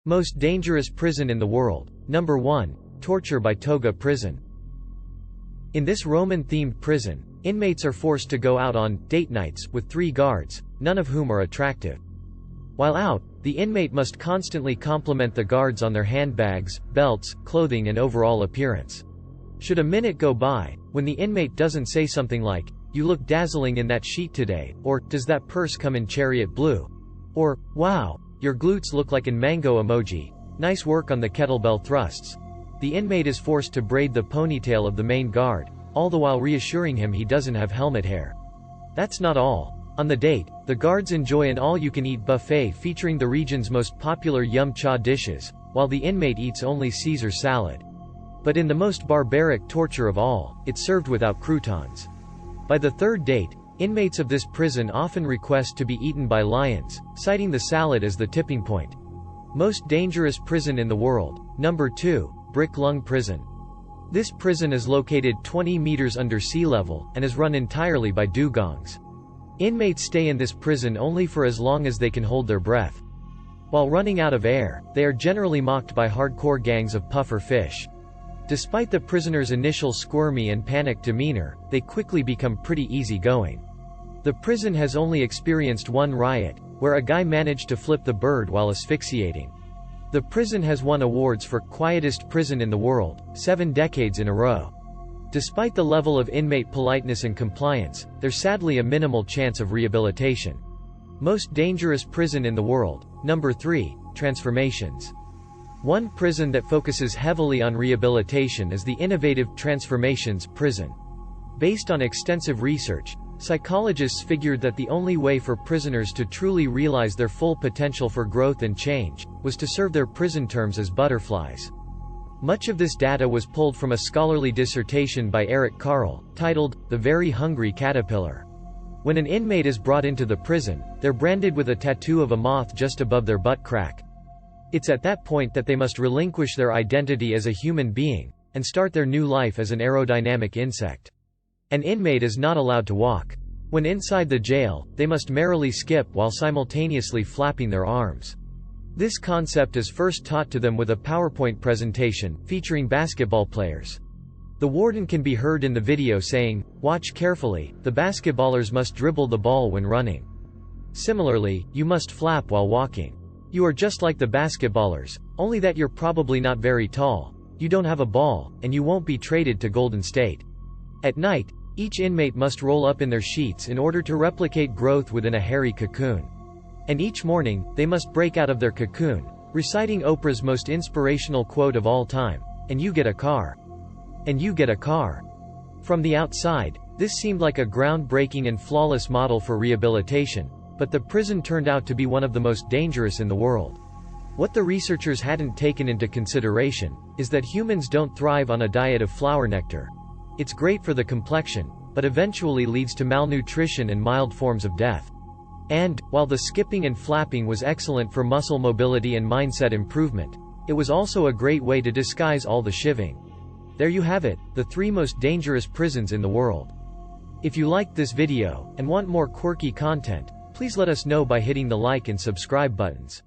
Most dangerous prison in the world. Number 1. Torture by toga prison. In this Roman-themed prison, inmates are forced to go out on date nights with 3 guards, none of whom are attractive. While out, the inmate must constantly compliment the guards on their handbags, belts, clothing and overall appearance. Should a minute go by, when the inmate doesn't say something like, "You look dazzling in that sheet today," or "Does that purse come in chariot blue?" or "Wow, your glutes look like an mango emoji, nice work on the kettlebell thrusts," the inmate is forced to braid the ponytail of the main guard, all the while reassuring him he doesn't have helmet hair. That's not all. On the date, the guards enjoy an all-you-can-eat buffet featuring the region's most popular yum cha dishes, while the inmate eats only Caesar salad. But in the most barbaric torture of all, it's served without croutons. By the 3rd date, inmates of this prison often request to be eaten by lions, citing the salad as the tipping point. Most dangerous prison in the world. Number 2. Brick Lung Prison. This prison is located 20 meters under sea level, and is run entirely by dugongs. Inmates stay in this prison only for as long as they can hold their breath. While running out of air, they are generally mocked by hardcore gangs of puffer fish. Despite the prisoners' initial squirmy and panicked demeanor, they quickly become pretty easygoing. The prison has only experienced one riot, where a guy managed to flip the bird while asphyxiating. The prison has won awards for quietest prison in the world, 7 decades in a row. Despite the level of inmate politeness and compliance, there's sadly a minimal chance of rehabilitation. Most dangerous prison in the world. Number 3. Transformations. One prison that focuses heavily on rehabilitation is the innovative Transformations prison. Based on extensive research, psychologists figured that the only way for prisoners to truly realize their full potential for growth and change was to serve their prison terms as butterflies. Much of this data was pulled from a scholarly dissertation by Eric Carle, titled, "The Very Hungry Caterpillar." When an inmate is brought into the prison, they're branded with a tattoo of a moth just above their butt crack. It's at that point that they must relinquish their identity as a human being, and start their new life as an aerodynamic insect. An inmate is not allowed to walk. When inside the jail, they must merrily skip while simultaneously flapping their arms. This concept is first taught to them with a PowerPoint presentation, featuring basketball players. The warden can be heard in the video saying, "Watch carefully, the basketballers must dribble the ball when running. Similarly, you must flap while walking. You are just like the basketballers, only that you're probably not very tall, you don't have a ball, and you won't be traded to Golden State." At night, each inmate must roll up in their sheets in order to replicate growth within a hairy cocoon. And each morning, they must break out of their cocoon, reciting Oprah's most inspirational quote of all time, "And you get a car. And you get a car." From the outside, this seemed like a groundbreaking and flawless model for rehabilitation, but the prison turned out to be one of the most dangerous in the world. What the researchers hadn't taken into consideration is that humans don't thrive on a diet of flower nectar. It's great for the complexion, but eventually leads to malnutrition and mild forms of death. And, while the skipping and flapping was excellent for muscle mobility and mindset improvement, it was also a great way to disguise all the shivving. There you have it, the 3 most dangerous prisons in the world. If you liked this video, and want more quirky content, please let us know by hitting the like and subscribe buttons.